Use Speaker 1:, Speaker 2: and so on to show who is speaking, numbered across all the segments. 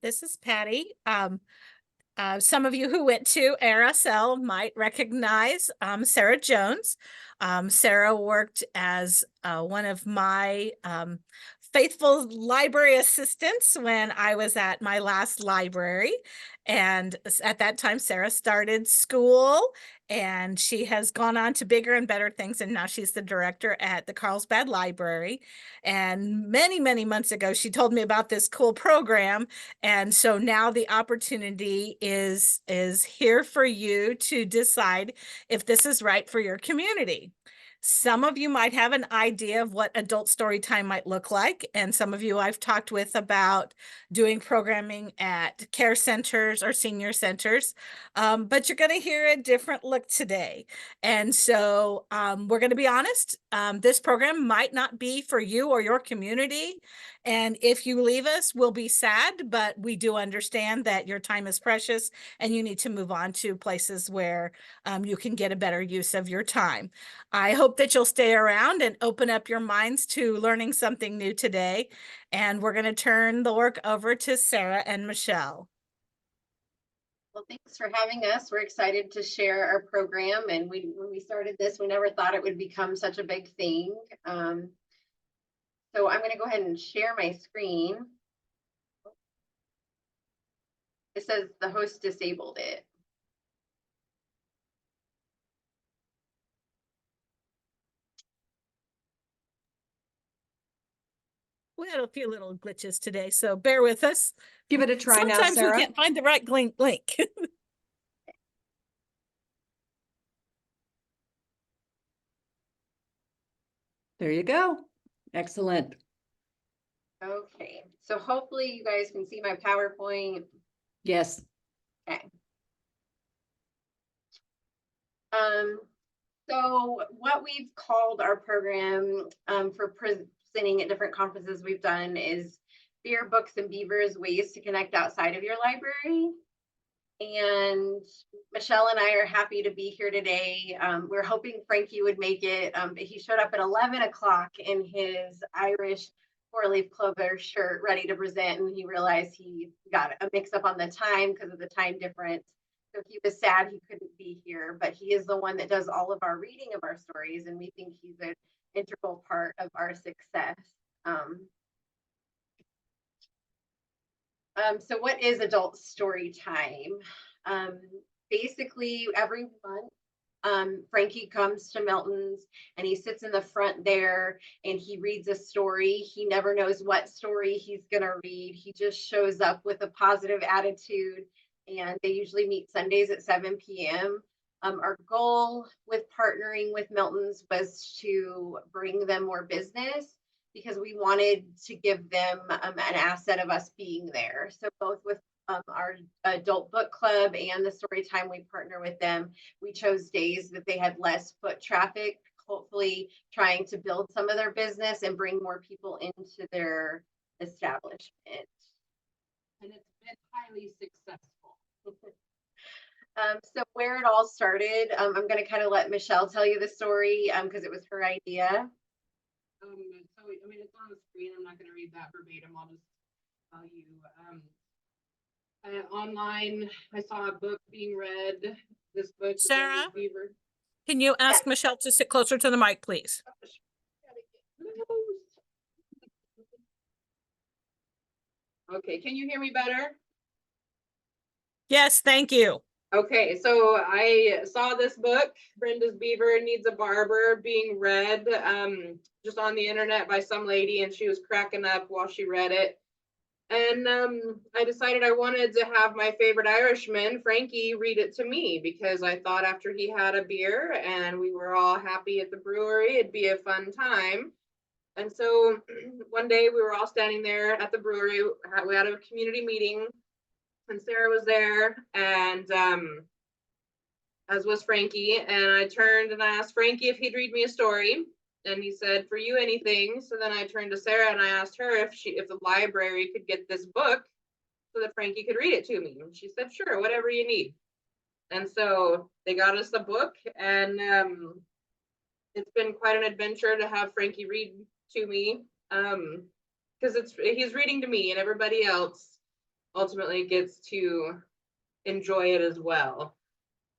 Speaker 1: This is Patty. Some of you who went to RSL might recognize Sarah Jones. Sarah worked as one of my faithful library assistants when I was at my last library. And at that time, Sarah started school and she has gone on to bigger and better things. And now she's the director at the Carlsbad Library. And many, many months ago, she told me about this cool program. And so now the opportunity is here for you to decide if this is right for your community. Some of you might have an idea of what adult story time might look like, and some of you I've talked with about doing programming at care centers or senior centers, but you're going to hear a different look today. And so we're going to be honest, this program might not be for you or your community. And if you leave us, we'll be sad, but we do understand that your time is precious and you need to move on to places where you can get a better use of your time. I hope that you'll stay around and open up your minds to learning something new today. And we're going to turn the work over to Sarah and Michelle.
Speaker 2: Well, thanks for having us. We're excited to share our program. And when we started this, we never thought it would become such a big thing. So I'm going to go ahead and share my screen. It says the host disabled it.
Speaker 1: We had a few little glitches today, so bear with us.
Speaker 3: Give it a try now,
Speaker 1: Sometimes
Speaker 3: Sarah.
Speaker 1: we can't find the right link.
Speaker 3: There you go. Excellent.
Speaker 2: Okay, so hopefully you guys can see my PowerPoint.
Speaker 3: Yes.
Speaker 2: Okay. So what we've called our program for presenting at different conferences we've done is Beer, Books, and Beavers, Ways to Connect Outside of Your Library. And Michelle and I are happy to be here today. We're hoping Frankie would make it, but he showed up at 11 o'clock in his Irish four-leaf clover shirt ready to present, and he realized he got a mix-up on the time because of the time difference. So he was sad he couldn't be here, but he is the one that does all of our reading of our stories, and we think he's an integral part of our success. So what is adult story time? Basically, every month, Frankie comes to Milton's and he sits in the front there and he reads a story. He never knows what story he's going to read. He just shows up with a positive attitude, and they usually meet Sundays at 7 p.m. Our goal with partnering with Milton's was to bring them more business, because we wanted to give them an asset of us being there. So both with our adult book club and the Storytime, we partner with them. We chose days that they had less foot traffic, hopefully trying to build some of their business and bring more people into their establishment.
Speaker 4: And it's been highly successful.
Speaker 2: So where it all started, I'm going to kind of let Michelle tell you the story because it was her idea.
Speaker 4: So, I mean, it's on the screen. I'm not going to read that verbatim. I'll just tell you. Online, I saw a book being read. This book,
Speaker 1: Sarah,
Speaker 4: Beaver.
Speaker 1: Can you ask Michelle to sit closer to the mic, please?
Speaker 4: Okay, can you hear me better?
Speaker 1: Yes, thank you.
Speaker 4: Okay, so I saw this book, Brenda's Beaver Needs a Barber, being read just on the internet by some lady, and she was cracking up while she read it. And I decided I wanted to have my favorite Irishman, Frankie, read it to me, because I thought after he had a beer and we were all happy at the brewery, it'd be a fun time. And so one day we were all standing there at the brewery. We had a community meeting, and Sarah was there, and as was Frankie. And I turned and I asked Frankie if he'd read me a story, and he said, "For you, anything." So then I turned to Sarah and I asked her if the library could get this book so that Frankie could read it to me. And she said, "Sure, whatever you need." And so they got us the book, and it's been quite an adventure to have Frankie read to me, because he's reading to me and everybody else. ultimately gets to enjoy it as well.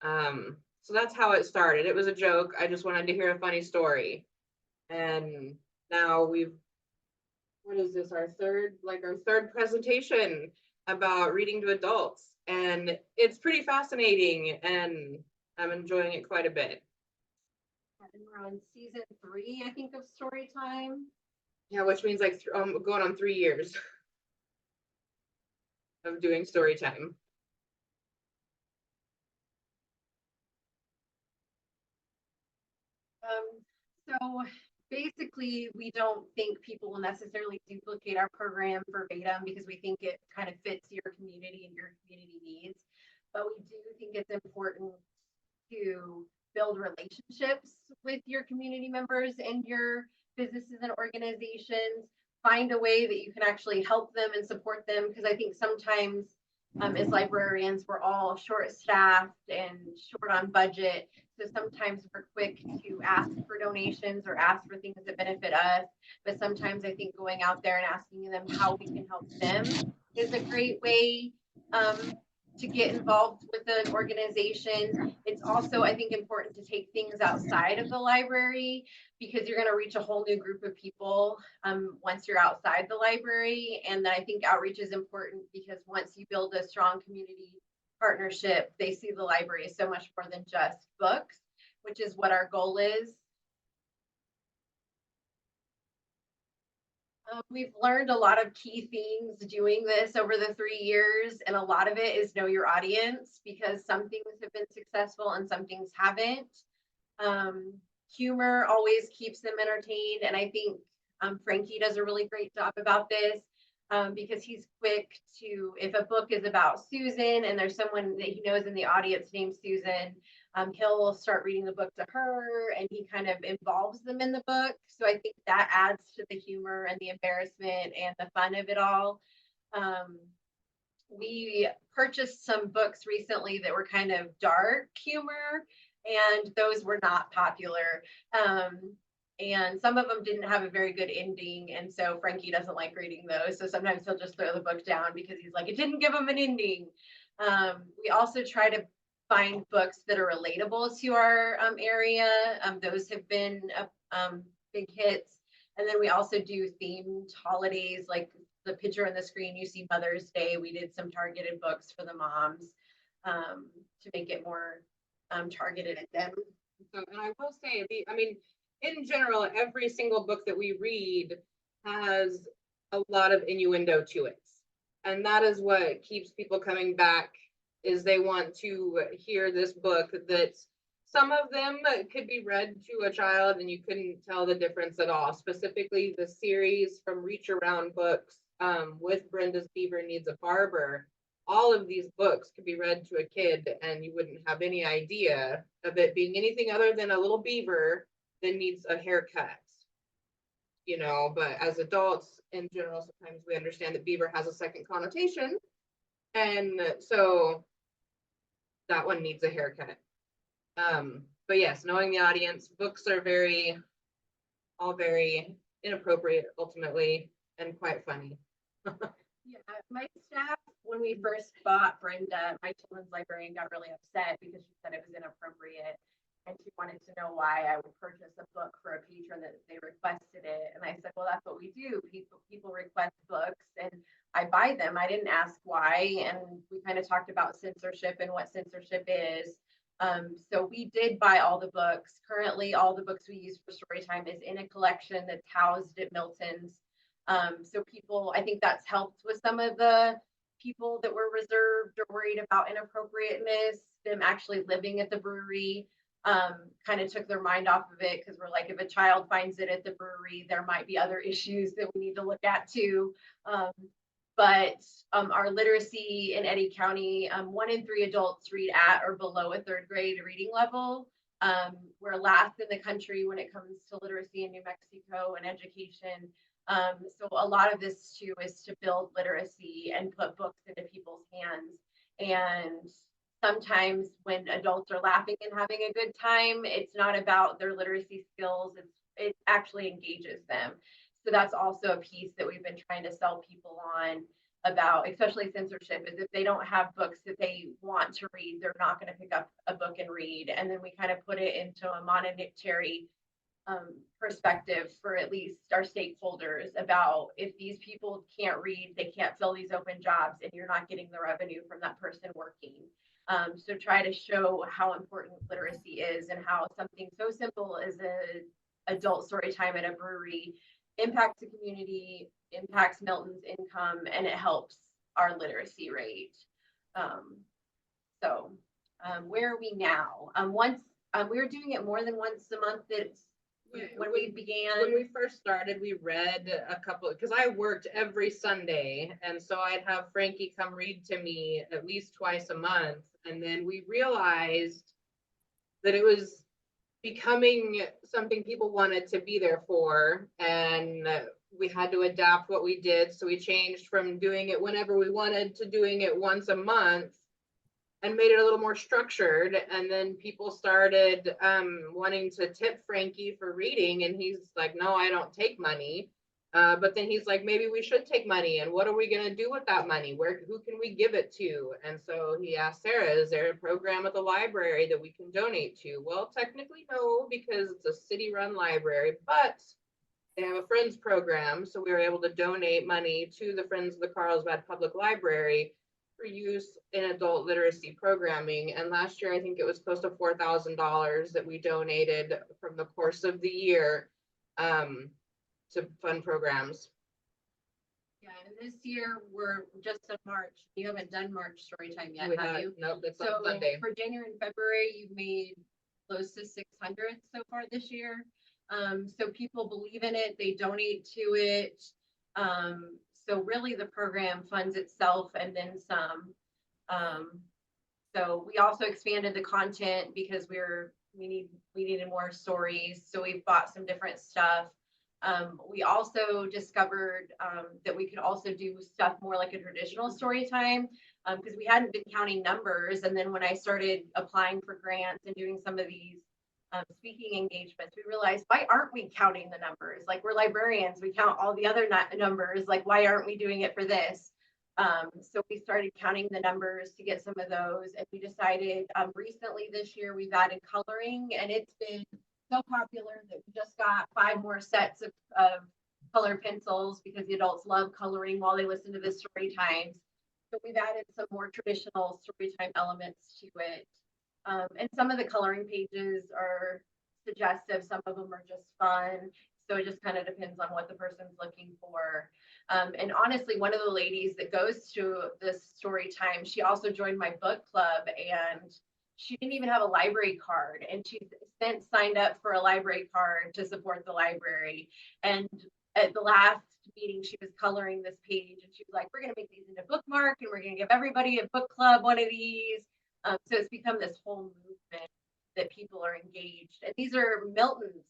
Speaker 4: So that's how it started. It was a joke. I just wanted to hear a funny story. And now what is this, our third presentation about reading to adults. And it's pretty fascinating and I'm enjoying it quite a bit.
Speaker 2: And we're on season 3, I think, of Storytime.
Speaker 4: Yeah, which means like going on 3 years of doing story time.
Speaker 2: So basically, we don't think people will necessarily duplicate our program verbatim because we think it kind of fits your community and your community needs. But we do think it's important to build relationships with your community members and your businesses and organizations. Find a way that you can actually help them and support them, because I think sometimes as librarians, we're all short-staffed and short on budget. So sometimes we're quick to ask for donations or ask for things that benefit us. But sometimes I think going out there and asking them how we can help them is a great way to get involved with an organization. It's also, I think, important to take things outside of the library, because you're going to reach a whole new group of people once you're outside the library. And then I think outreach is important because once you build a strong community partnership, they see the library as so much more than just books, which is what our goal is. We've learned a lot of key things doing this over the 3 years, and a lot of it is know your audience, because some things have been successful and some things haven't. Humor always keeps them entertained, and I think Frankie does a really great job about this, because he's quick to, if a book is about Susan and there's someone that he knows in the audience named Susan, he'll start reading the book to her and he kind of involves them in the book. So I think that adds to the humor and the embarrassment and the fun of it all. We purchased some books recently that were kind of dark humor, and those were not popular. And some of them didn't have a very good ending. And so Frankie doesn't like reading those. So sometimes he'll just throw the book down because he's like, it didn't give him an ending. We also try to find books that are relatable to our area. Those have been big hits. And then we also do themed holidays, like the picture on the screen, you see Mother's Day. We did some targeted books for the moms to make it more targeted at them.
Speaker 4: So, and I will say, I mean, in general, every single book that we read has a lot of innuendo to it. And that is what keeps people coming back, is they want to hear this book that some of them could be read to a child and you couldn't tell the difference at all. Specifically, the series from Reach Around Books with Brenda's Beaver Needs a Barber. All of these books could be read to a kid and you wouldn't have any idea of it being anything other than a little beaver that needs a haircut. You know, but as adults in general, sometimes we understand that beaver has a second connotation. And so that one needs a haircut. But yes, knowing the audience, books are all very inappropriate ultimately, and quite funny.
Speaker 2: Yeah, my staff, when we first bought Brenda, my children's librarian, got really upset because she said it was inappropriate. And she wanted to know why I would purchase a book for a patron that they requested it. And I said, well, that's what we do. People request books and I buy them. I didn't ask why. And we kind of talked about censorship and what censorship is. So we did buy all the books. Currently, all the books we use for Storytime is in a collection that's housed at Milton's. So people, I think that's helped with some of the people that were reserved or worried about inappropriateness, them actually living at the brewery. Kind of took their mind off of it, because we're like, if a child finds it at the brewery, there might be other issues that we need to look at too. But our literacy in Eddy County, 1 in 3 adults read at or below a 3rd grade reading level. We're last in the country when it comes to literacy in New Mexico and education. So a lot of this too is to build literacy and put books into people's hands. And sometimes when adults are laughing and having a good time, it's not about their literacy skills, it actually engages them. So that's also a piece that we've been trying to sell people on. about, especially censorship, is if they don't have books that they want to read, they're not going to pick up a book and read. And then we kind of put it into a monetary perspective for at least our stakeholders about, if these people can't read, they can't fill these open jobs, and you're not getting the revenue from that person working. So try to show how important literacy is, and how something so simple as a adult story time at a brewery impacts the community, impacts Milton's income, and it helps our literacy rate. Where are we now? We were doing it more than once a month. When we began.
Speaker 4: When we first started, we read a couple, because I worked every Sunday, and so I'd have Frankie come read to me at least twice a month. And then we realized that it was becoming something people wanted to be there for, and we had to adapt what we did. So we changed from doing it whenever we wanted to doing it once a month, and made it a little more structured. And then people started wanting to tip Frankie for reading, and he's like, no, I don't take money. But then he's like, maybe we should take money, and what are we going to do with that money? Who can we give it to? And so he asked Sarah, is there a program at the library that we can donate to? Well, technically no, because it's a city-run library, but they have a Friends program. So we were able to donate money to the Friends of the Carlsbad Public Library for use in adult literacy programming. And last year, I think it was close to $4,000 that we donated from the course of the year to fund programs.
Speaker 2: Yeah, and this year we're just in March. You haven't done March Storytime yet,
Speaker 4: We
Speaker 2: have
Speaker 4: had,
Speaker 2: you?
Speaker 4: nope, it's
Speaker 2: So
Speaker 4: on Sunday.
Speaker 2: for January and February, you've made close to 600 so far this year. So people believe in it, they donate to it. So really the program funds itself and then some. So we also expanded the content because we needed more stories. So we've bought some different stuff. We also discovered that we could also do stuff more like a traditional story time, because we hadn't been counting numbers. And then when I started applying for grants and doing some of these speaking engagements, we realized, why aren't we counting the numbers? Like, we're librarians, we count all the other numbers. Like, why aren't we doing it for this? So we started counting the numbers to get some of those. And we decided recently this year we've added coloring, and it's been so popular that we just got 5 more sets of color pencils, because the adults love coloring while they listen to the story times. So we've added some more traditional story time elements to it. And some of the coloring pages are suggestive, some of them are just fun. So it just kind of depends on what the person's looking for. And honestly, one of the ladies that goes to this story time, she also joined my book club, and she didn't even have a library card, and she since signed up for a library card to support the library. And at the last meeting, she was coloring this page, and she was like, we're going to make these into bookmark, and we're going to give everybody a book club one of these. So it's become this whole movement that people are engaged. And these are Milton's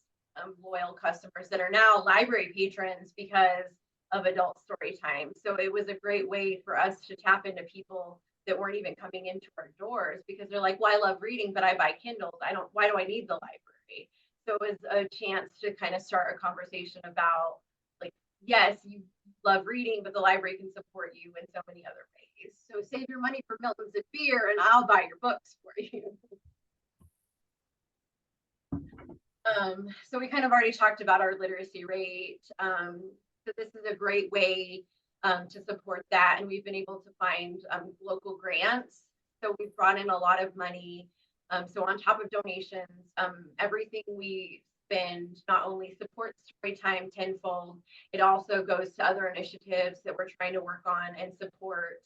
Speaker 2: loyal customers that are now library patrons because of adult story time. So it was a great way for us to tap into people that weren't even coming into our doors, because they're like, well, I love reading, but I buy Kindles. Why do I need the library? So it was a chance to kind of start a conversation about, like, yes, you love reading, but the library can support you in so many other ways. So save your money for Milton's and beer, and I'll buy your books for you. So we kind of already talked about our literacy rate. So this is a great way to support that. And we've been able to find local grants. So we've brought in a lot of money. So on top of donations, everything we spend not only supports Storytime tenfold, it also goes to other initiatives that we're trying to work on and support.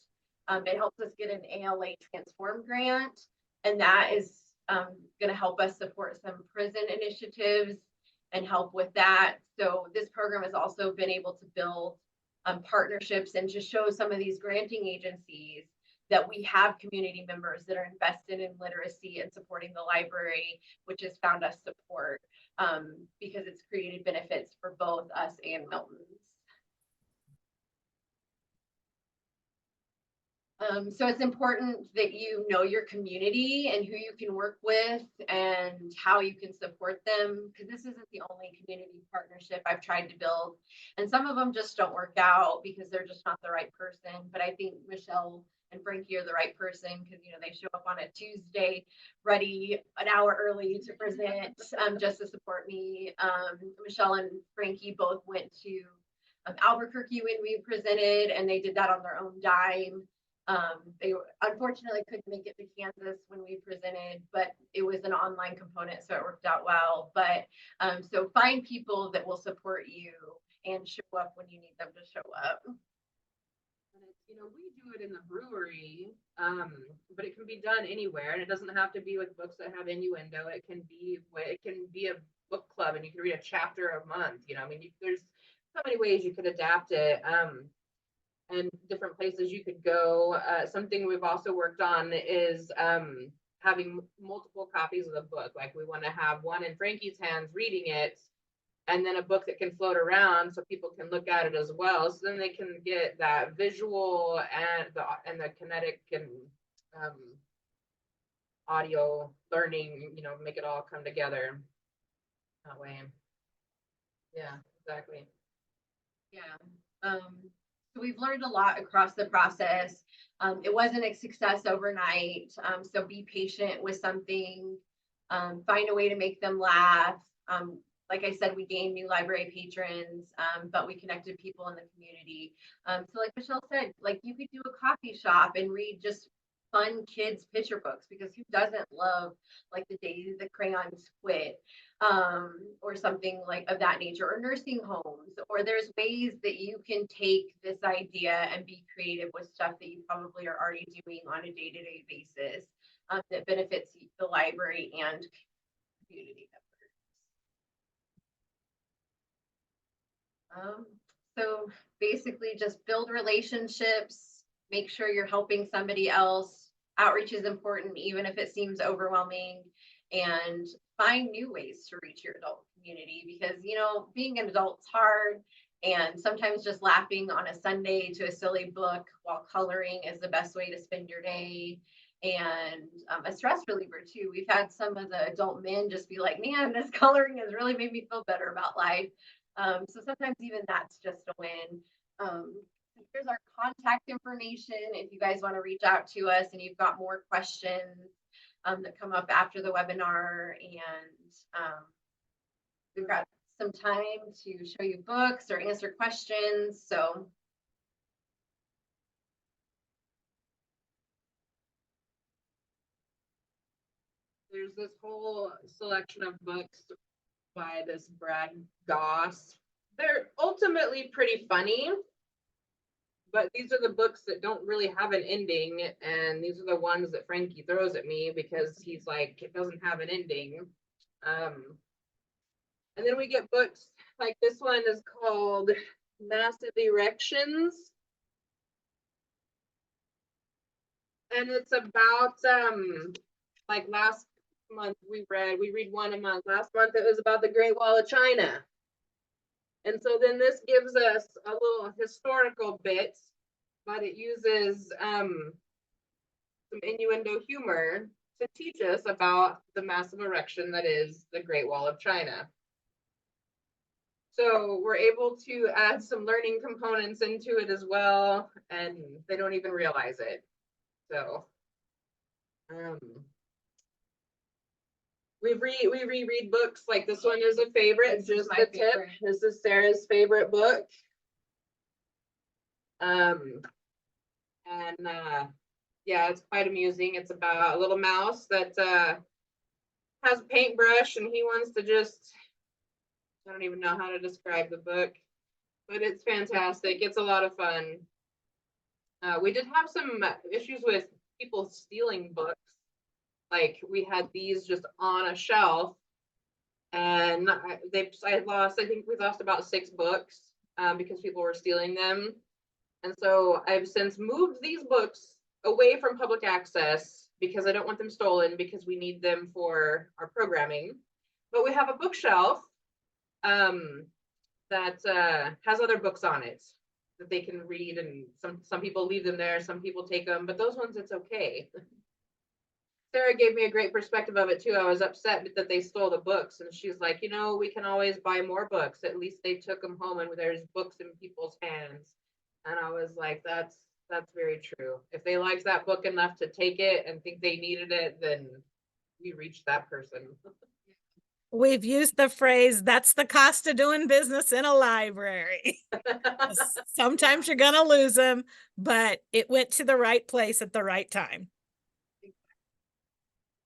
Speaker 2: It helps us get an ALA Transform grant, and that is going to help us support some prison initiatives and help with that. So this program has also been able to build partnerships and just show some of these granting agencies that we have community members that are invested in literacy and supporting the library, which has found us support because it's created benefits for both us and Milton's. So it's important that you know your community and who you can work with and how you can support them, because this isn't the only community partnership I've tried to build. And some of them just don't work out because they're just not the right person. But I think Michelle and Frankie are the right person because, you know, they show up on a Tuesday ready an hour early to present just to support me. Michelle and Frankie both went to Albuquerque when we presented, and they did that on their own dime. They unfortunately couldn't make it to Kansas when we presented, but it was an online component, so it worked out well. But so find people that will support you and show up when you need them to show up.
Speaker 4: You know, we do it in the brewery, but it can be done anywhere, and it doesn't have to be with books that have innuendo. It can be a book club, and you can read a chapter a month. You know, I mean, there's so many ways you could adapt it. And different places you could go. Something we've also worked on is having multiple copies of the book. Like we want to have one in Frankie's hands reading it, and then a book that can float around so people can look at it as well. So then they can get that visual and the kinetic and audio learning, you know, make it all come together that way. Yeah, exactly.
Speaker 2: Yeah. So we've learned a lot across the process. It wasn't a success overnight. So be patient with something, find a way to make them laugh. Like I said, we gained new library patrons, but we connected people in the community. So like Michelle said, like you could do a coffee shop and read just fun kids picture books, because who doesn't love like The Day the Crayons Quit, or something like of that nature, or nursing homes, or there's ways that you can take this idea and be creative with stuff that you probably are already doing on a day-to-day basis, that benefits the library and community members. So basically just build relationships, make sure you're helping somebody else. Outreach is important, even if it seems overwhelming, and find new ways to reach your adult community, because, you know, being an adult's hard, and sometimes just laughing on a Sunday to a silly book while coloring is the best way to spend your day. And a stress reliever too. We've had some of the adult men just be like, man, this coloring has really made me feel better about life. So sometimes even that's just a win. Here's our contact information if you guys want to reach out to us and you've got more questions that come up after the webinar. And we've got some time to show you books or answer questions. So
Speaker 4: there's this whole selection of books by this Brad Goss. They're ultimately pretty funny, but these are the books that don't really have an ending, and these are the ones that Frankie throws at me because he's like, it doesn't have an ending. And then we get books like this one is called Massive Erections. And it's about like last month we read one a month. Last month it was about the Great Wall of China. And so then this gives us a little historical bit, but it uses some innuendo humor to teach us about the massive erection that is the Great Wall of China. So we're able to add some learning components into it as well, and they don't even realize it. So we reread books. Like this one is a favorite. Just a tip. This is Sarah's favorite book. Yeah, it's quite amusing. It's about a little mouse that has a paintbrush, and he wants to just, I don't even know how to describe the book, but it's fantastic. It's a lot of fun. We did have some issues with people stealing books. Like we had these just on a shelf, and I think we lost about 6 books because people were stealing them. And so I've since moved these books away from public access because I don't want them stolen, because we need them for our programming. But we have a bookshelf that has other books on it. that they can read, and some people leave them there, some people take them, but those ones it's okay. Sarah gave me a great perspective of it too. I was upset that they stole the books, and she's like, you know, we can always buy more books. At least they took them home and there's books in people's hands. And I was like, that's very true. If they liked that book enough to take it and think they needed it, then we reached that person.
Speaker 1: We've used the phrase, that's the cost of doing business in a library. Sometimes you're gonna lose them, but it went to the right place at the right time.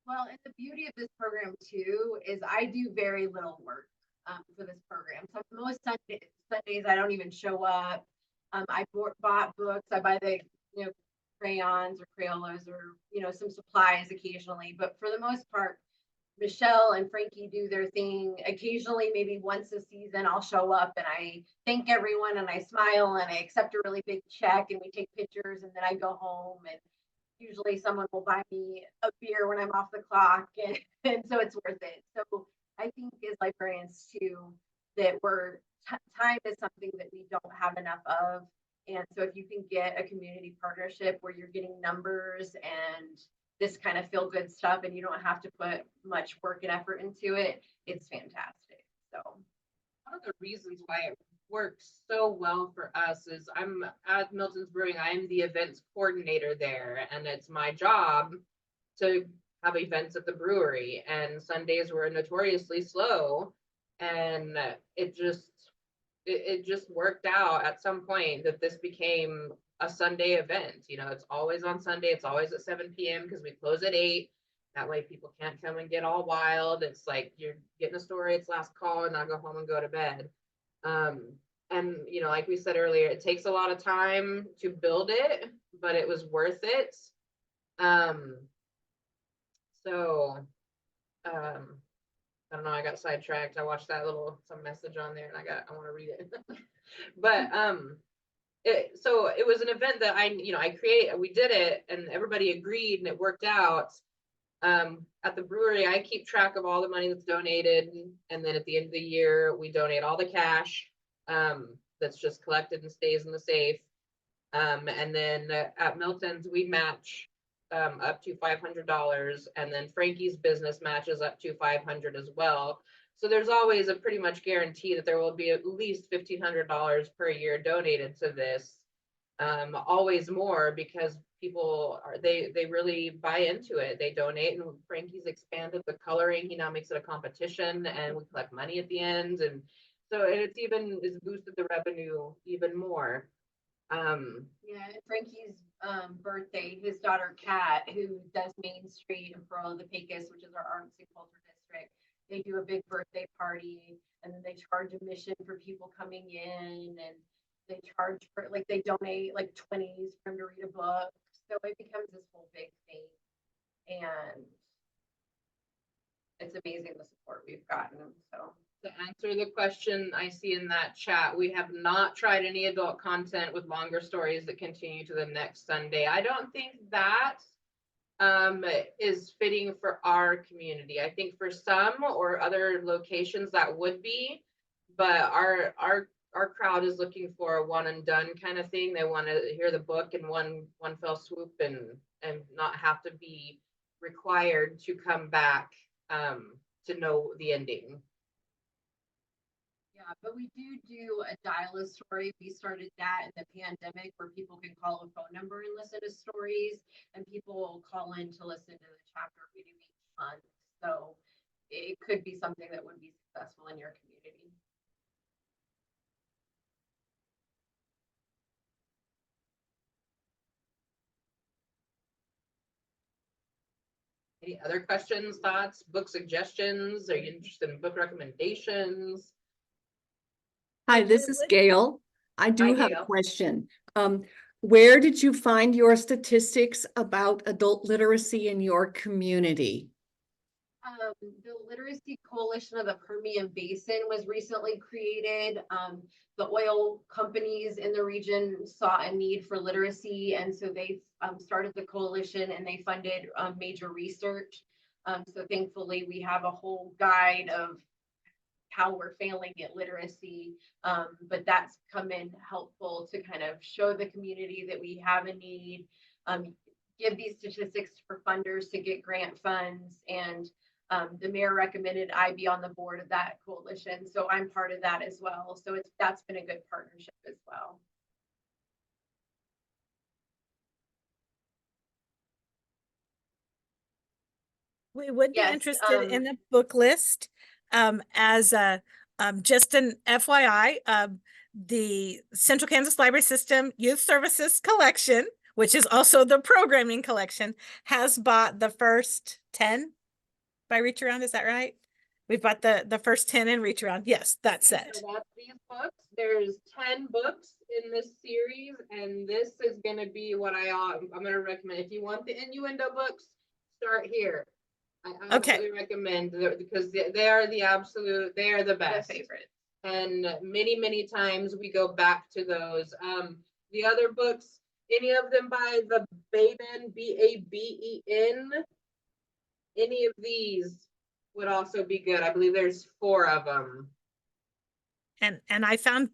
Speaker 2: Well, and the beauty of this program too is I do very little work for this program. So most Sundays I don't even show up. I bought books. I buy the crayons or Crayolas or some supplies occasionally, but for the most part, Michelle and Frankie do their thing. Occasionally, maybe once a season, I'll show up and I thank everyone and I smile and I accept a really big check and we take pictures and then I go home, and usually someone will buy me a beer when I'm off the clock, and so it's worth it. So I think as librarians too, that time is something that we don't have enough of. And so if you can get a community partnership where you're getting numbers and this kind of feel good stuff and you don't have to put much work and effort into it, it's fantastic. So
Speaker 4: one of the reasons why it works so well for us is I'm at Milton's Brewing. I'm the events coordinator there, and it's my job to have events at the brewery, and Sundays were notoriously slow, and it just worked out at some point that this became a Sunday event. It's always on Sunday. It's always at 7 p.m. because we close at 8. That way people can't come and get all wild. It's like you're getting a story, it's last call, and I'll go home and go to bed. And like we said earlier, it takes a lot of time to build it, but it was worth it. I don't know, I got sidetracked. I watched that some message on there and I want to read it. But so it was an event that I created, we did it and everybody agreed and it worked out. At the brewery, I keep track of all the money that's donated, and then at the end of the year, we donate all the cash that's just collected and stays in the safe. And then at Milton's, we match up to $500, and then Frankie's business matches up to $500 as well. So there's always a pretty much guarantee that there will be at least $1,500 per year donated to this. Always more, because people they really buy into it. They donate, and Frankie's expanded the coloring. He now makes it a competition, and we collect money at the end, and so it's boosted the revenue even more.
Speaker 2: Yeah, and Frankie's birthday, his daughter Kat, who does Main Street in Pearl of the Pecos, which is our arts and culture district, they do a big birthday party, and then they charge admission for people coming in, and they charge for they donate like 20s for him to read a book. So it becomes this whole big thing, and it's amazing the support we've gotten. So
Speaker 4: to answer the question I see in that chat, we have not tried any adult content with longer stories that continue to the next Sunday. I don't think that is fitting for our community. I think for some or other locations that would be, but our crowd is looking for a one and done kind of thing. They want to hear the book in one fell swoop and not have to be required to come back to know the ending.
Speaker 2: Yeah, but we do a dial a story. We started that in the pandemic, where people can call a phone number and listen to stories, and people will call in to listen to the chapter reading each month. So it could be something that would be successful in your community.
Speaker 4: Any other questions, thoughts, book suggestions? Are you interested in book recommendations?
Speaker 3: Hi, this is Gail. I do
Speaker 4: Hi,
Speaker 3: have
Speaker 4: Gail.
Speaker 3: a question. Where did you find your statistics about adult literacy in your community?
Speaker 2: The Literacy Coalition of the Permian Basin was recently created. The oil companies in the region saw a need for literacy, and so they started the coalition, and they funded major research. So thankfully, we have a whole guide of how we're failing at literacy. But that's come in helpful to kind of show the community that we have a need, give these statistics for funders to get grant funds. And the mayor recommended I be on the board of that coalition. So I'm part of that as well. So that's been a good partnership as well.
Speaker 1: We would be
Speaker 2: Yes,
Speaker 1: interested in a book list. As a just an FYI, the Central Kansas Library System Youth Services Collection, which is also the programming collection, has bought the first 10 by Reach Around. Is that right? We've bought the first 10 in Reach Around. Yes, that's it.
Speaker 4: So that's these books. There's 10 books in this series, and this is going to be what I'm going to recommend. If you want the innuendo books, start here. I absolutely recommend because they are the best.
Speaker 2: My favorite.
Speaker 4: And many times we go back to those. The other books, any of them by the Baben, Baben, any of these would also be good. I believe there's 4 of them.
Speaker 1: And I found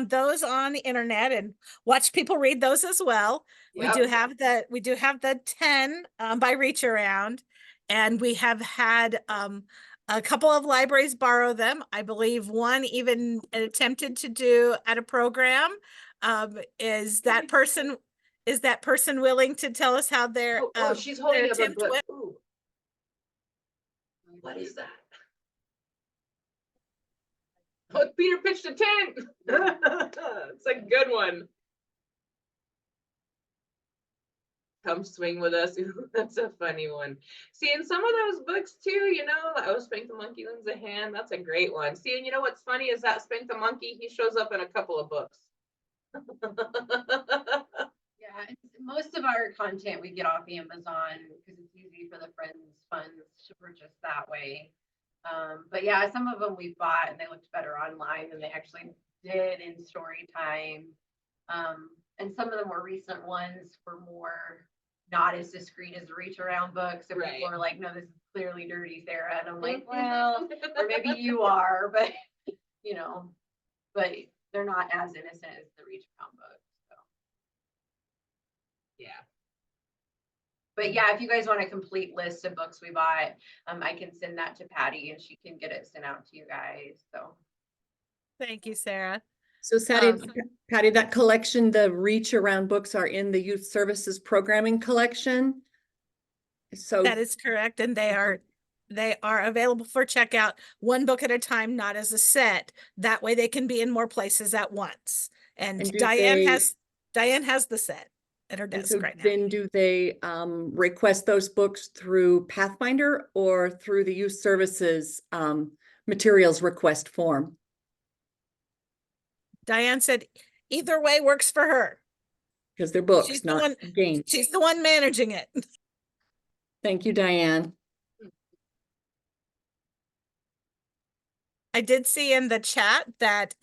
Speaker 1: those on the internet and watched people read those as well.
Speaker 4: Yep.
Speaker 1: We do have the 10 by Reach Around, and we have had a couple of libraries borrow them. I believe one even attempted to do at a program. Is that person willing to tell us how their
Speaker 4: She's holding up a
Speaker 1: attempt
Speaker 4: book.
Speaker 1: went?
Speaker 4: Ooh. What is that? Oh, Peter pitched a tent. It's a good one. Come swing with us. Ooh, that's a funny one. See, in some of those books too, you know, oh, Spank the Monkey lends a hand. That's a great one. See, and you know what's funny is that Spank the Monkey, he shows up in a couple of books.
Speaker 2: Yeah, most of our content we get off Amazon because it's easy for the Friends funds to purchase that way. But yeah, some of them we bought and they looked better online than they actually did in Storytime. And some of the more recent ones were more not as discreet as the Reach Around books. So
Speaker 4: Right.
Speaker 2: people are like, no, this is clearly dirty, Sarah. And I'm like, well, or maybe you are, but you know, but they're not as innocent as the Reach Around books. So.
Speaker 4: Yeah.
Speaker 2: But yeah, if you guys want a complete list of books we bought, I can send that to Patty and she can get it sent out to you guys. So
Speaker 1: Thank you, Sarah.
Speaker 3: So Patty, that collection, the Reach Around books are in the Youth Services Programming collection. So
Speaker 1: That is correct, and they are available for checkout, one book at a time, not as a set. That way they can be in more places at once. And Diane has the set at her desk right now.
Speaker 3: Then do they request those books through Pathfinder or through the Youth Services materials request form?
Speaker 1: Diane said either way works for her.
Speaker 3: Because they're books, not games.
Speaker 1: She's the one managing it.
Speaker 3: Thank you, Diane.
Speaker 1: I did see in the chat that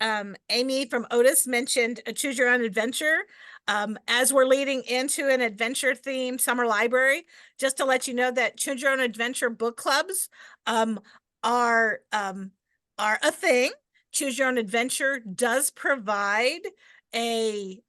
Speaker 1: Amy from Otis mentioned a Choose Your Own Adventure. As we're leading into an adventure themed summer library, just to let you know that Choose Your Own Adventure book clubs are a thing. Choose Your Own Adventure does provide a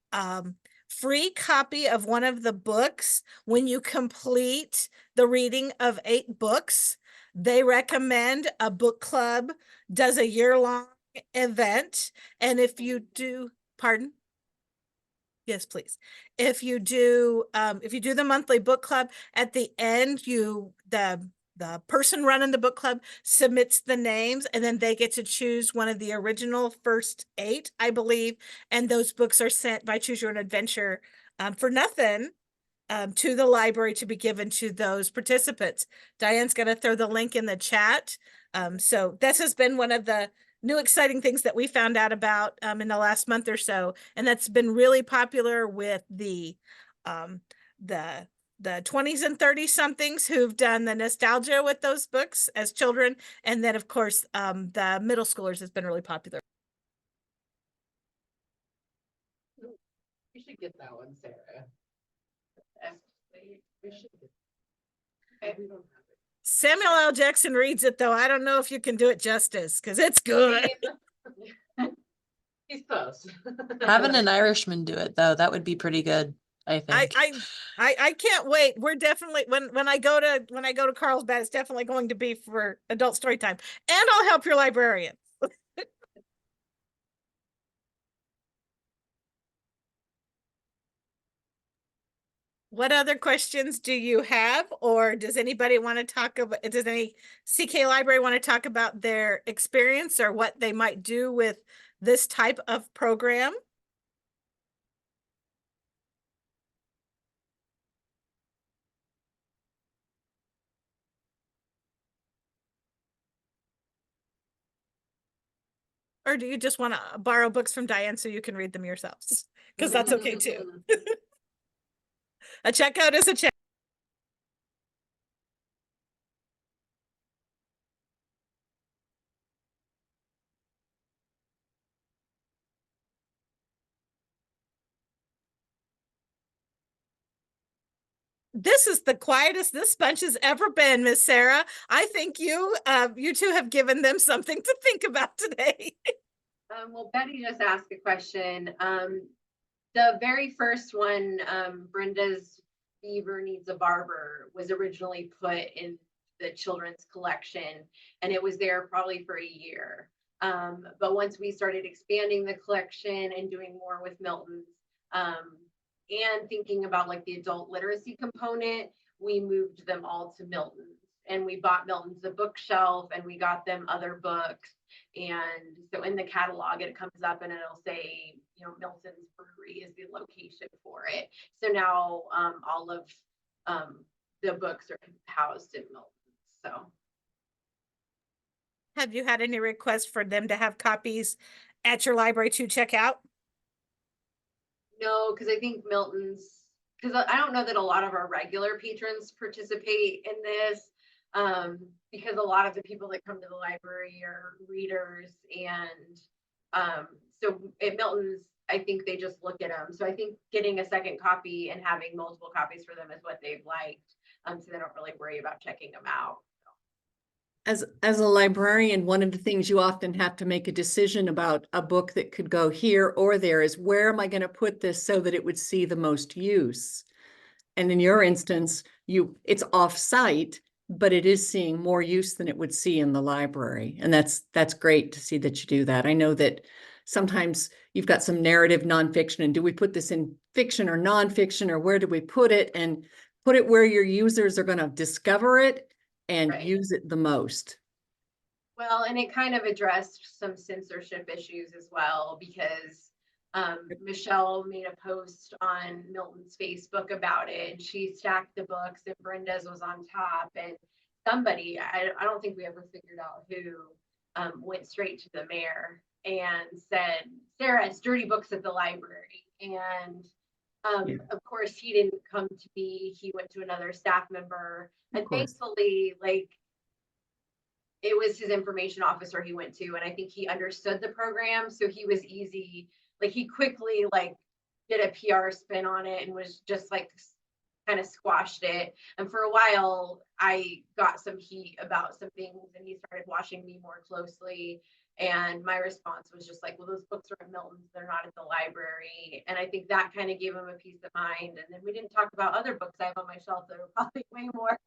Speaker 1: free copy of one of the books when you complete the reading of 8 books. They recommend a book club does a year-long event. And if you do, pardon? Yes, please. If you do the monthly book club, at the end, the person running the book club submits the names and then they get to choose one of the original first 8, I believe. And those books are sent by Choose Your Own Adventure for nothing to the library to be given to those participants. Diane's going to throw the link in the chat. So this has been one of the new exciting things that we found out about in the last month or so. And that's been really popular with the 20s and 30 somethings who've done the nostalgia with those books as children. And then of course, the middle schoolers has been really popular.
Speaker 4: You should get that one, Sarah. We should.
Speaker 2: Okay.
Speaker 4: We don't have it.
Speaker 1: Samuel L. Jackson reads it though. I don't know if you can do it justice because it's good.
Speaker 4: He's close.
Speaker 5: Having an Irishman do it though, that would be pretty good, I think.
Speaker 1: I can't wait. We're definitely when I go to Carlsbad, it's definitely going to be for adult story time. And I'll help your librarian. What other questions do you have? Or does anybody want to talk about, does any CK library want to talk about their experience or what they might do with this type of program? Or do you just want to borrow books from Diane so you can read them yourselves? Because that's okay too. A checkout is a check. This is the quietest this bunch has ever been, Miss Sarah. I think you two have given them something to think about today.
Speaker 2: Well, Betty just asked a question. The very first one, Brenda's Beaver Needs a Barber, was originally put in the children's collection, and it was there probably for a year. But once we started expanding the collection and doing more with Milton's, and thinking about like the adult literacy component, we moved them all to Milton's, and we bought Milton's a bookshelf, and we got them other books. And so in the catalog, it comes up and it'll say, you know, Milton's Brewery is the location for it. So now all of the books are housed in Milton's. So
Speaker 1: Have you had any requests for them to have copies at your library to check out?
Speaker 2: no, because I think Milton's, because I don't know that a lot of our regular patrons participate in this. Because a lot of the people that come to the library are readers, and so at Milton's, I think they just look at them. So I think getting a second copy and having multiple copies for them is what they've liked. So they don't really worry about checking them out.
Speaker 3: As a librarian, one of the things you often have to make a decision about a book that could go here or there is, where am I going to put this so that it would see the most use? And in your instance, it's off-site, but it is seeing more use than it would see in the library. And that's great to see that you do that. I know that sometimes you've got some narrative nonfiction, and do we put this in fiction or nonfiction, or where do we put it? And put it where your users are going to discover it and
Speaker 2: Right.
Speaker 3: use it the most.
Speaker 2: Well, and it kind of addressed some censorship issues as well, because Michelle made a post on Milton's Facebook about it, and she stacked the books, and Brenda's was on top, and somebody, I don't think we ever figured out who, went straight to the mayor and said, Sarah, it's dirty books at the library. And
Speaker 3: Yeah.
Speaker 2: of course, he didn't come to me, he went to another staff member, and
Speaker 3: course.
Speaker 2: thankfully, like, it was his information officer he went to, and I think he understood the program, so he was easy. Like, he quickly like did a PR spin on it and was just like kind of squashed it. And for a while, I got some heat about some things, and he started watching me more closely. And my response was just like, well, those books are at Milton's, they're not at the library. And I think that kind of gave him a peace of mind. And then we didn't talk about other books I have on my shelf that are probably way more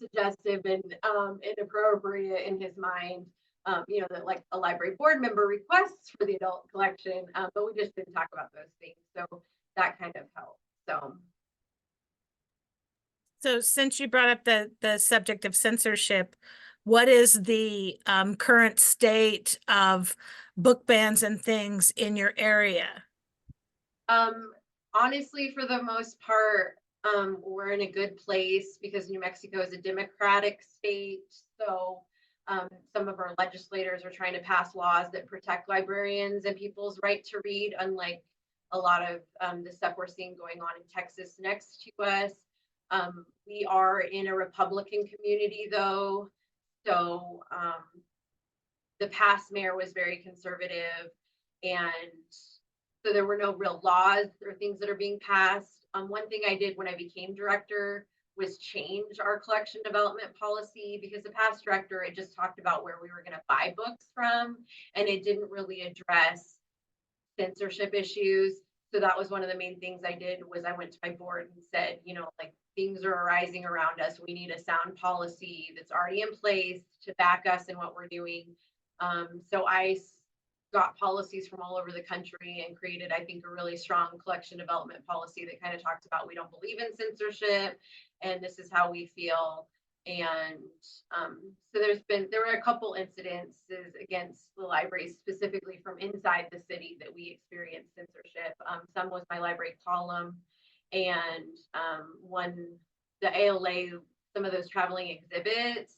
Speaker 2: suggestive and inappropriate in his mind. You know, that like a library board member requests for the adult collection, but we just didn't talk about those things. So that kind of helped.
Speaker 1: So since you brought up the subject of censorship, what is the current state of book bans and things in your area?
Speaker 2: Honestly, for the most part, we're in a good place because New Mexico is a Democratic state. So some of our legislators are trying to pass laws that protect librarians and people's right to read, unlike a lot of the stuff we're seeing going on in Texas next to us. We are in a Republican community, though. So the past mayor was very conservative, and so there were no real laws or things that are being passed. One thing I did when I became director was change our collection development policy, because the past director, it just talked about where we were going to buy books from, and it didn't really address censorship issues. So that was one of the main things I did, was I went to my board and said, you know, like, things are arising around us. We need a sound policy that's already in place to back us in what we're doing. So I got policies from all over the country and created, I think, a really strong collection development policy that kind of talks about, we don't believe in censorship and this is how we feel. And so there were a couple incidences against the library, specifically from inside the city, that we experienced censorship. Some was my library column, and the ALA, some of those traveling exhibits,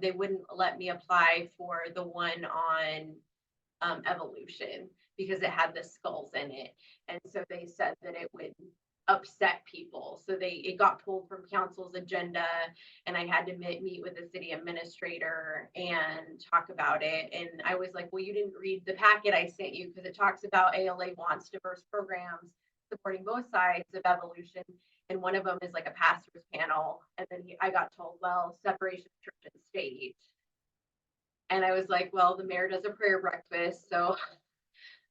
Speaker 2: they wouldn't let me apply for the one on evolution because it had the skulls in it. And so they said that it would upset people. So it got pulled from council's agenda, and I had to meet with the city administrator and talk about it. And I was like, well, you didn't read the packet I sent you, because it talks about ALA wants diverse programs supporting both sides of evolution. And one of them is like a pastors panel. And then I got told, well, separation of church and state. And I was like, well, the mayor does a prayer breakfast. So,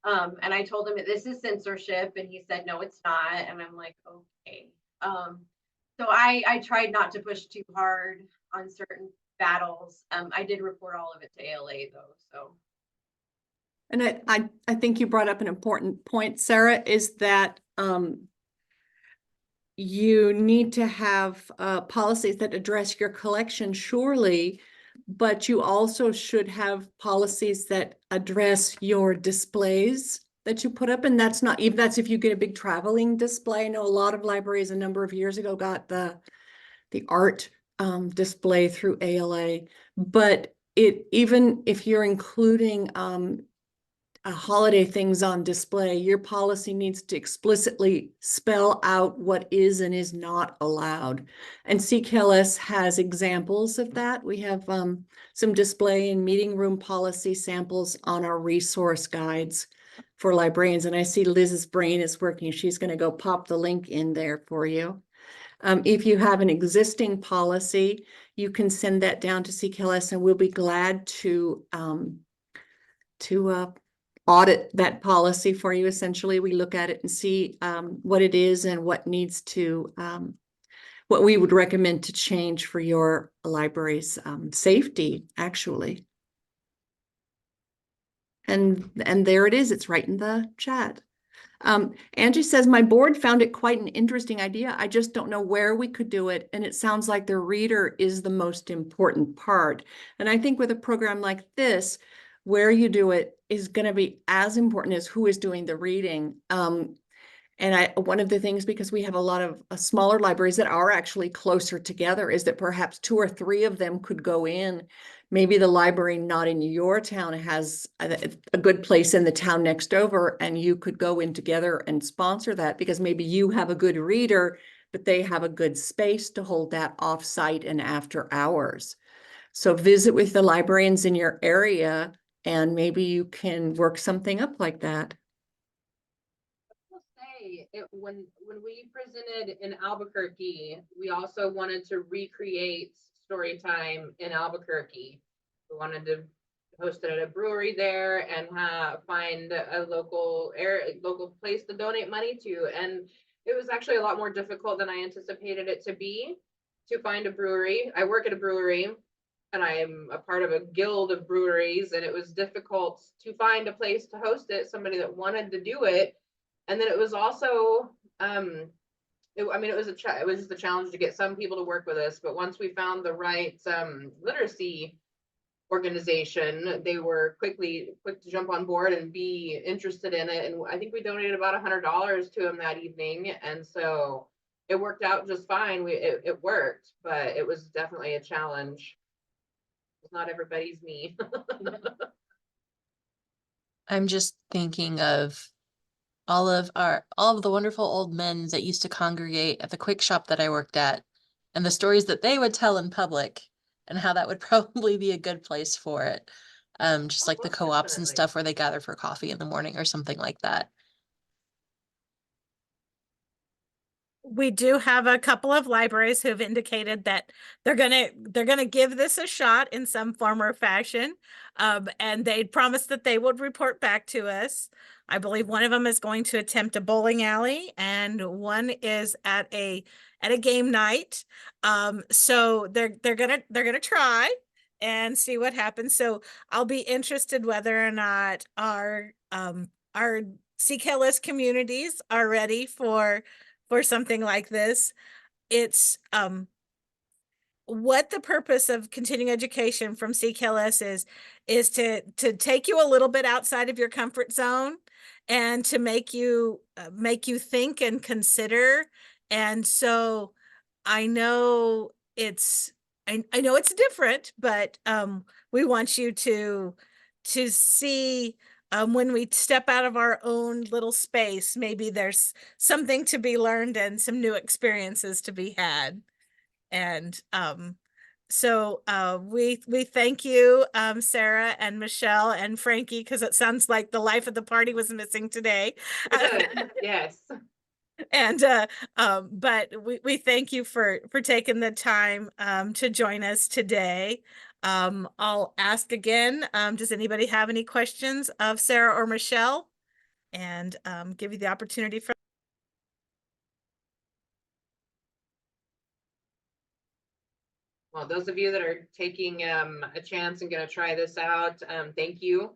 Speaker 2: and I told him that this is censorship, and he said, no, it's not. And I'm like, okay. So I tried not to push too hard on certain battles. I did report all of it to ALA though, so.
Speaker 3: And I think you brought up an important point, Sarah, is that you need to have policies that address your collection, surely, but you also should have policies that address your displays that you put up. And that's not even, that's if you get a big traveling display. I know a lot of libraries a number of years ago got the art display through ALA, but even if you're including holiday things on display, your policy needs to explicitly spell out what is and is not allowed. And CKLS has examples of that. We have some display and meeting room policy samples on our resource guides for librarians. And I see Liz's brain is working. She's going to go pop the link in there for you. If you have an existing policy, you can send that down to CKLS, and we'll be glad to audit that policy for you. Essentially, we look at it and see what it is and what needs to, what we would recommend to change for your library's safety, actually. And there it is. It's right in the chat. Angie says, my board found it quite an interesting idea. I just don't know where we could do it. And it sounds like the reader is the most important part. And I think with a program like this, where you do it is going to be as important as who is doing the reading. And one of the things, because we have a lot of smaller libraries that are actually closer together, is that perhaps 2 or 3 of them could go in. Maybe the library not in your town has a good place in the town next over, and you could go in together and sponsor that, because maybe you have a good reader, but they have a good space to hold that off-site and after hours. So visit with the librarians in your area, and maybe you can work something up like that.
Speaker 4: When we presented in Albuquerque, we also wanted to recreate Storytime in Albuquerque. We wanted to host it at a brewery there and find a local place to donate money to. And it was actually a lot more difficult than I anticipated it to be to find a brewery. I work at a brewery, and I am a part of a guild of breweries, and it was difficult to find a place to host it, somebody that wanted to do it. And then it was also, it was just a challenge to get some people to work with us. But once we found the right literacy organization, they were quick to jump on board and be interested in it. And I think we donated about $100 to them that evening. And so it worked out just fine. It worked, but it was definitely a challenge. It's not everybody's me.
Speaker 5: I'm just thinking of all of the wonderful old men that used to congregate at the quick shop that I worked at, and the stories that they would tell in public, and how that would probably be a good place for it. Just like the co-ops and stuff where they gather for coffee in the morning or something like that.
Speaker 1: we do have a couple of libraries who've indicated that they're gonna give this a shot in some form or fashion. And they promised that they would report back to us. I believe one of them is going to attempt a bowling alley and one is at a game night. So they're gonna try and see what happens. So I'll be interested whether or not our CKLS communities are ready for something like this. It's what the purpose of continuing education from CKLS is to take you a little bit outside of your comfort zone and to make you think and consider. And so I know I know it's different, but we want you to see when we step out of our own little space, maybe there's something to be learned and some new experiences to be had. And so we thank you, Sarah and Michelle and Frankie, because it sounds like the life of the party was missing today.
Speaker 4: Yes.
Speaker 1: And but we thank you for taking the time to join us today. I'll ask again, does anybody have any questions of Sarah or Michelle? And give you the opportunity for.
Speaker 4: Well, those of you that are taking a chance and going to try this out, thank you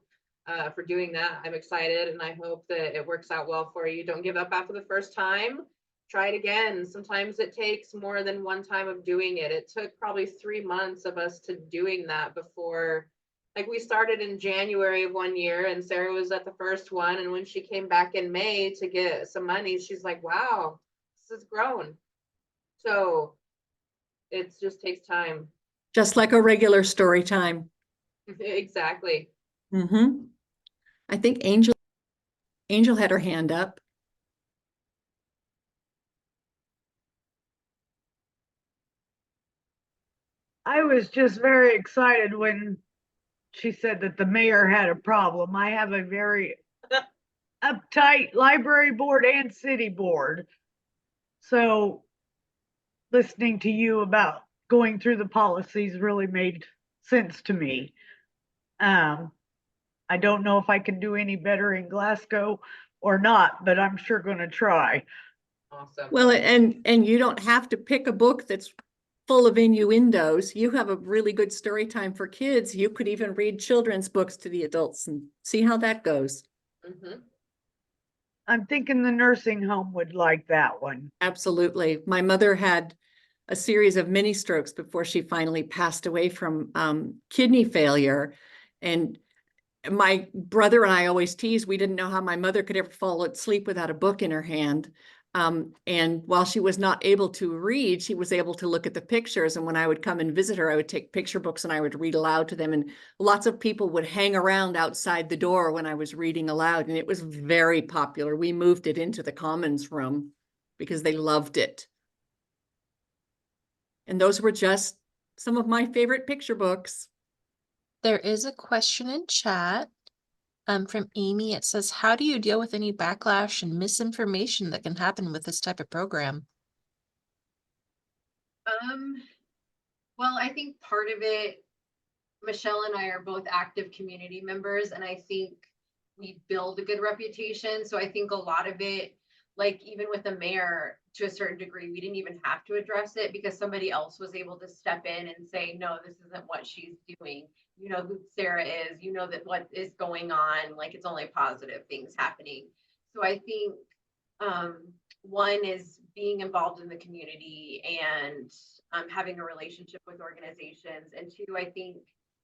Speaker 4: for doing that. I'm excited and I hope that it works out well for you. Don't give up after the first time. Try it again. Sometimes it takes more than one time of doing it. It took probably 3 months of us to doing that before, like we started in January of one year and Sarah was at the first one. And when she came back in May to get some money, she's like, wow, this has grown. So it just takes time.
Speaker 3: Just like a regular story time.
Speaker 4: Exactly.
Speaker 3: I think Angel had her hand up.
Speaker 6: I was just very excited when she said that the mayor had a problem. I have a very uptight library board and city board. So listening to you about going through the policies really made sense to me. I don't know if I can do any better in Glasgow or not, but I'm sure going to try.
Speaker 4: Awesome.
Speaker 3: Well, and you don't have to pick a book that's full of innuendos. You have a really good story time for kids. You could even read children's books to the adults and see how that goes.
Speaker 6: I'm thinking the nursing home would like that one.
Speaker 3: Absolutely. My mother had a series of mini strokes before she finally passed away from kidney failure. And my brother and I always teased, we didn't know how my mother could ever fall asleep without a book in her hand. And while she was not able to read, she was able to look at the pictures. And when I would come and visit her, I would take picture books and I would read aloud to them. And lots of people would hang around outside the door when I was reading aloud. And it was very popular. We moved it into the commons room because they loved it. And those were just some of my favorite picture books.
Speaker 5: There is a question in chat from Amy. It says, how do you deal with any backlash and misinformation that can happen with this type of program?
Speaker 2: Well, I think part of it, Michelle and I are both active community members, and I think we build a good reputation. So I think a lot of it, like even with the mayor, to a certain degree, we didn't even have to address it because somebody else was able to step in and say, no, this isn't what she's doing. You know who Sarah is, you know that what is going on, like it's only positive things happening. So I think one is being involved in the community and having a relationship with organizations. And two, I think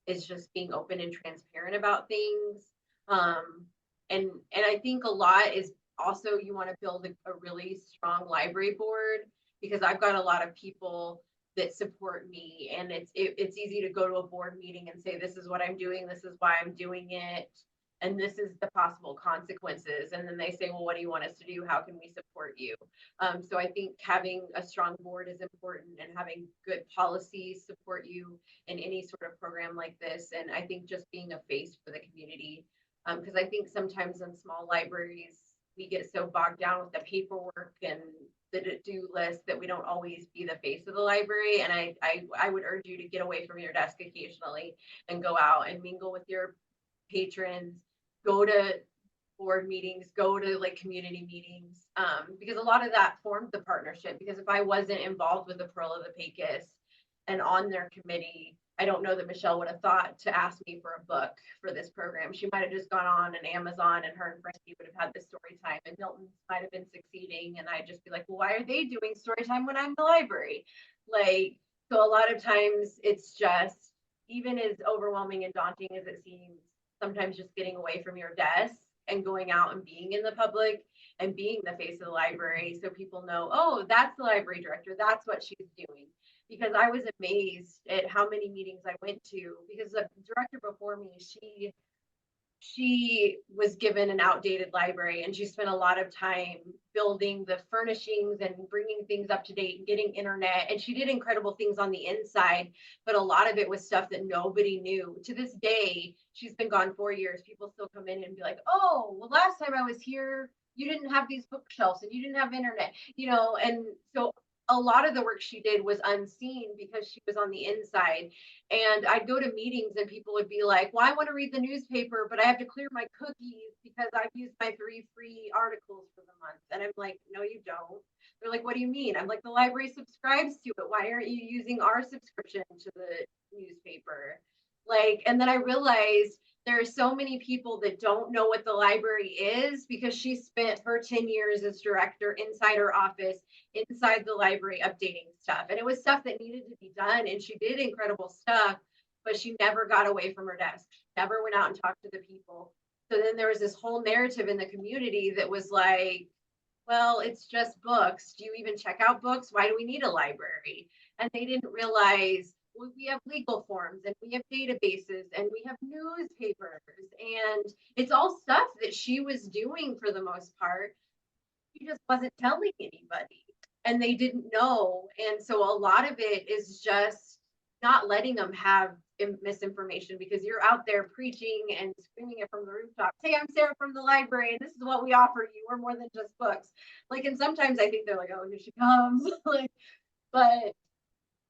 Speaker 2: is just being open and transparent about things. And I think a lot is also you want to build a really strong library board, because I've got a lot of people that support me, and it's easy to go to a board meeting and say, this is what I'm doing, this is why I'm doing it, and this is the possible consequences. And then they say, well, what do you want us to do? How can we support you? So I think having a strong board is important, and having good policies support you in any sort of program like this. And I think just being a face for the community, because I think sometimes in small libraries, we get so bogged down with the paperwork and the to-do list that we don't always be the face of the library. And I would urge you to get away from your desk occasionally and go out and mingle with your patrons, go to board meetings, go to like community meetings, because a lot of that formed the partnership. Because if I wasn't involved with the Pearl of the Pecos and on their committee, I don't know that Michelle would have thought to ask me for a book for this program. She might have just gone on and Amazon, and her and Frankie would have had this story time, and Milton might have been succeeding. And I'd just be like, well, why are they doing story time when I'm in the library? Like, so a lot of times it's just, even as overwhelming and daunting as it seems, sometimes just getting away from your desk and going out and being in the public and being the face of the library, so people know, oh, that's the library director, that's what she's doing. Because I was amazed at how many meetings I went to, because the director before me, she was given an outdated library, and she spent a lot of time building the furnishings and bringing things up to date and getting internet. And she did incredible things on the inside, but a lot of it was stuff that nobody knew. To this day, she's been gone 4 years. People still come in and be like, oh, well, last time I was here, you didn't have these bookshelves and you didn't have internet, you know? And so a lot of the work she did was unseen because she was on the inside. And I'd go to meetings and people would be like, well, I want to read the newspaper, but I have to clear my cookies because I've used my 3 free articles for the month. And I'm like, no, you don't. They're like, what do you mean? I'm like, the library subscribes to it. Why aren't you using our subscription to the newspaper? Like, and then I realized there are so many people that don't know what the library is because she spent her 10 years as director inside her office, inside the library, updating stuff. And it was stuff that needed to be done. And she did incredible stuff, but she never got away from her desk. She never went out and talked to the people. So then there was this whole narrative in the community that was like, well, it's just books. Do you even check out books? Why do we need a library? And they didn't realize, well, we have legal forms and we have databases and we have newspapers, and it's all stuff that she was doing for the most part. She just wasn't telling anybody, and they didn't know. And so a lot of it is just not letting them have misinformation, because you're out there preaching and screaming it from the rooftops. Hey, I'm Sarah from the library, and this is what we offer you. We're more than just books. Like, and sometimes I think they're like, oh, here she comes. Like, but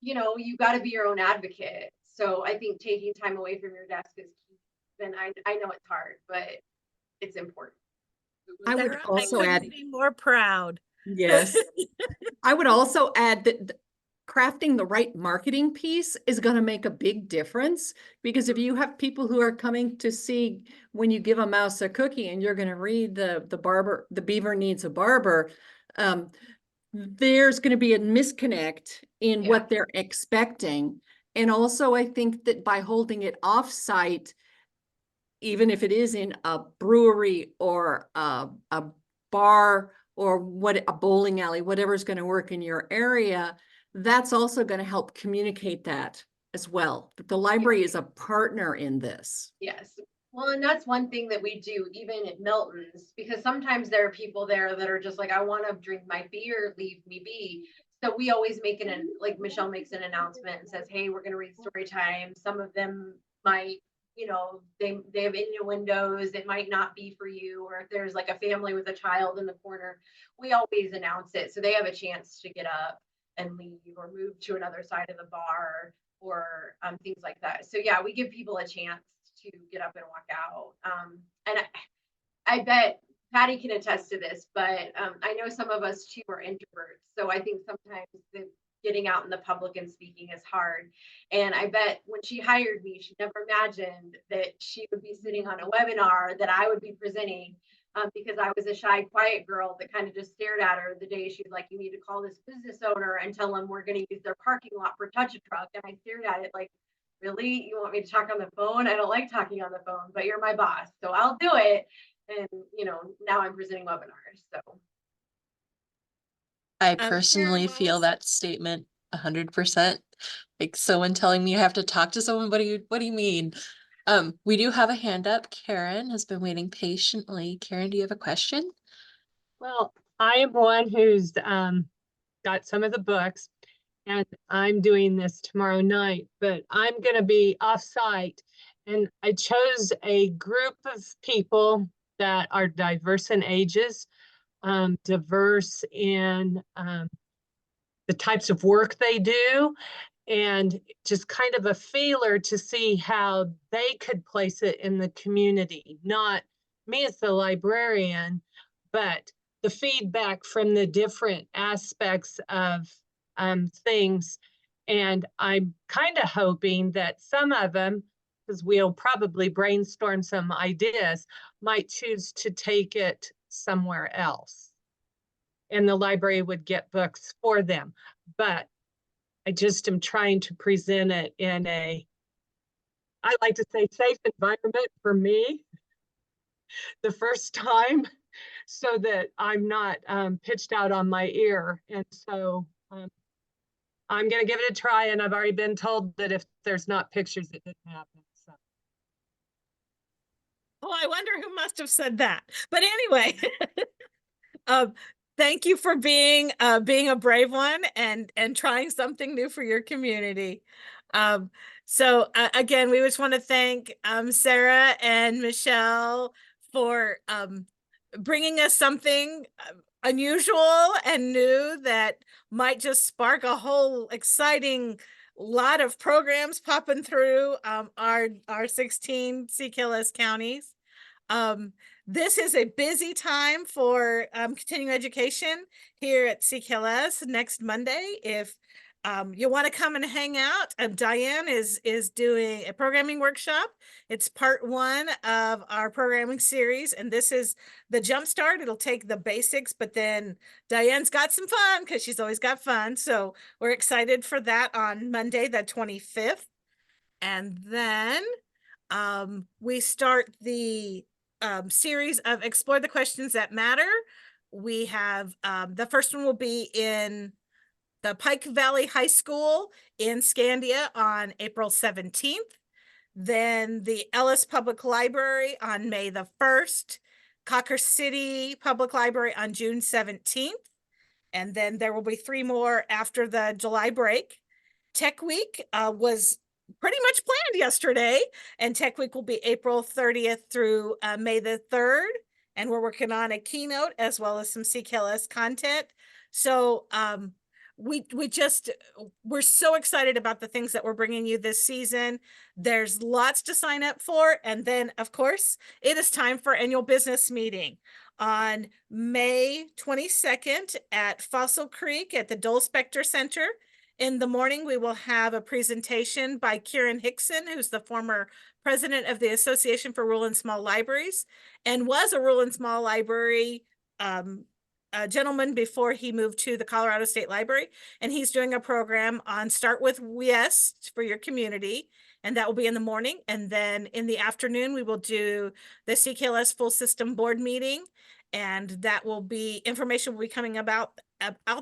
Speaker 2: you know, you got to be your own advocate. So I think taking time away from your desk is key. And I know it's hard, but it's important.
Speaker 3: I would
Speaker 1: Sarah,
Speaker 3: also
Speaker 1: couldn't
Speaker 3: add,
Speaker 1: be more proud.
Speaker 3: yes, I would also add that crafting the right marketing piece is going to make a big difference, because if you have people who are coming to see when you give a mouse a cookie and you're going to read the beaver needs a barber, there's going to be a disconnect in what they're expecting. And also, I think that by holding it off-site, even if it is in a brewery or a bar or a bowling alley, whatever's going to work in your area, that's also going to help communicate that as well. That the library is a partner in this.
Speaker 2: Yes. Well, and that's one thing that we do even at Milton's, because sometimes there are people there that are just like, I want to drink my beer, leave me be. So we always make like Michelle makes an announcement and says, hey, we're going to read story time. Some of them might, you know, they have innuendos. It might not be for you. Or if there's like a family with a child in the corner, we always announce it, so they have a chance to get up and leave or move to another side of the bar, or things like that. So yeah, we give people a chance to get up and walk out. And I bet Patty can attest to this, but I know some of us too are introverts. So I think sometimes getting out in the public and speaking is hard. And I bet when she hired me, she never imagined that she would be sitting on a webinar that I would be presenting, because I was a shy, quiet girl that kind of just stared at her the day she's like, you need to call this business owner and tell them we're going to use their parking lot for touch a truck. And I stared at it like, really? You want me to talk on the phone? I don't like talking on the phone, but you're my boss, so I'll do it. And, you know, now I'm presenting webinars, so.
Speaker 5: I personally feel that statement 100%. Like someone telling me you have to talk to someone, what do you mean? We do have a hand up. Karen has been waiting patiently. Karen, do you have a question?
Speaker 7: Well, I am one who's got some of the books, and I'm doing this tomorrow night, but I'm going to be off-site, and I chose a group of people that are diverse in ages, diverse in the types of work they do, and just kind of a feeler to see how they could place it in the community. Not me as the librarian, but the feedback from the different aspects of things. And I'm kind of hoping that some of them, because we'll probably brainstorm some ideas, might choose to take it somewhere else. And the library would get books for them. But I just am trying to present it in a, I like to say, safe environment for me the first time, so that I'm not pitched out on my ear. And so I'm going to give it a try. And I've already been told that if there's not pictures, it didn't happen. So.
Speaker 1: Oh, I wonder who must have said that. But anyway, thank you for being a brave one and trying something new for your community. So again, we just want to thank Sarah and Michelle for bringing us something unusual and new that might just spark a whole exciting lot of programs popping through our 16 CKLS counties. This is a busy time for continuing education here at CKLS next Monday. If you want to come and hang out, Diane is doing a programming workshop. It's part 1 of our programming series, and this is the jump start. It'll take the basics, but then Diane's got some fun because she's always got fun. So we're excited for that on Monday, the 25th. And then we start the series of Explore the Questions That Matter. We have the first one will be in the Pike Valley High School in Scandia on April 17th. Then the Ellis Public Library on May the 1st, Cocker City Public Library on June 17th. And then there will be 3 more after the July break. Tech Week was pretty much planned yesterday, and Tech Week will be April 30th through May the 3rd. And we're working on a keynote as well as some CKLS content. So we're so excited about the things that we're bringing you this season. There's lots to sign up for. And then of course it is time for annual business meeting on May 22nd at Fossil Creek at the Dole Spector Center. In the morning, we will have a presentation by Kieran Hickson, who's the former president of the Association for Rural and Small Libraries and was a rural and small library gentleman before he moved to the Colorado State Library. And he's doing a program on Start With Yes for your community. And that will be in the morning. And then in the afternoon, we will do the CKLS full system board meeting. And that will be, information will be coming about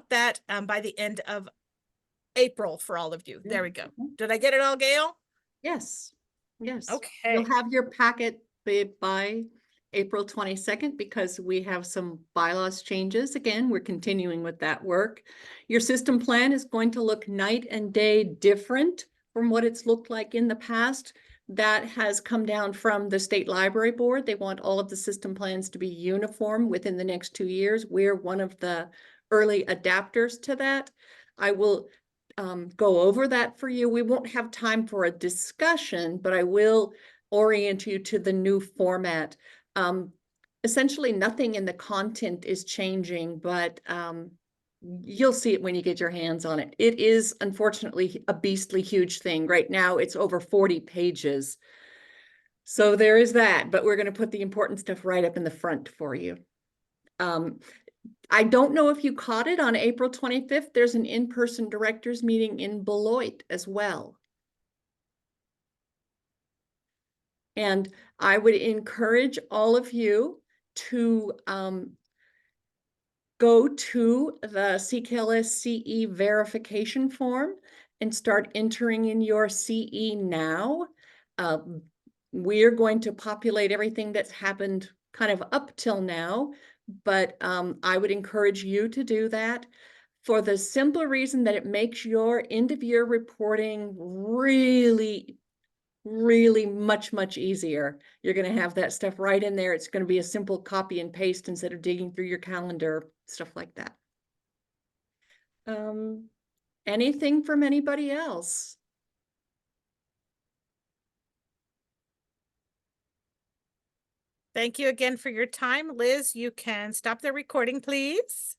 Speaker 1: that by the end of April for all of you. There we go. Did I get it all, Gail?
Speaker 3: Yes, yes.
Speaker 1: Okay.
Speaker 3: You'll have your packet by April 22nd because we have some bylaws changes. Again, we're continuing with that work. Your system plan is going to look night and day different from what it's looked like in the past. That has come down from the State Library Board. They want all of the system plans to be uniform within the next 2 years. We're one of the early adapters to that. I will go over that for you. We won't have time for a discussion, but I will orient you to the new format. Essentially nothing in the content is changing, but you'll see it when you get your hands on it. It is unfortunately a beastly huge thing. Right now it's over 40 pages. So there is that, but we're going to put the important stuff right up in the front for you. I don't know if you caught it on April 25th. There's an in-person directors meeting in Beloit as well. And I would encourage all of you to go to the CKLS CE verification form and start entering in your CE now. We're going to populate everything that's happened kind of up till now, but I would encourage you to do that for the simple reason that it makes your end of year reporting really really much easier. You're going to have that stuff right in there. It's going to be a simple copy and paste instead of digging through your calendar, stuff like that. Anything from anybody else?
Speaker 1: Thank you again for your time. Liz, you can stop the recording, please.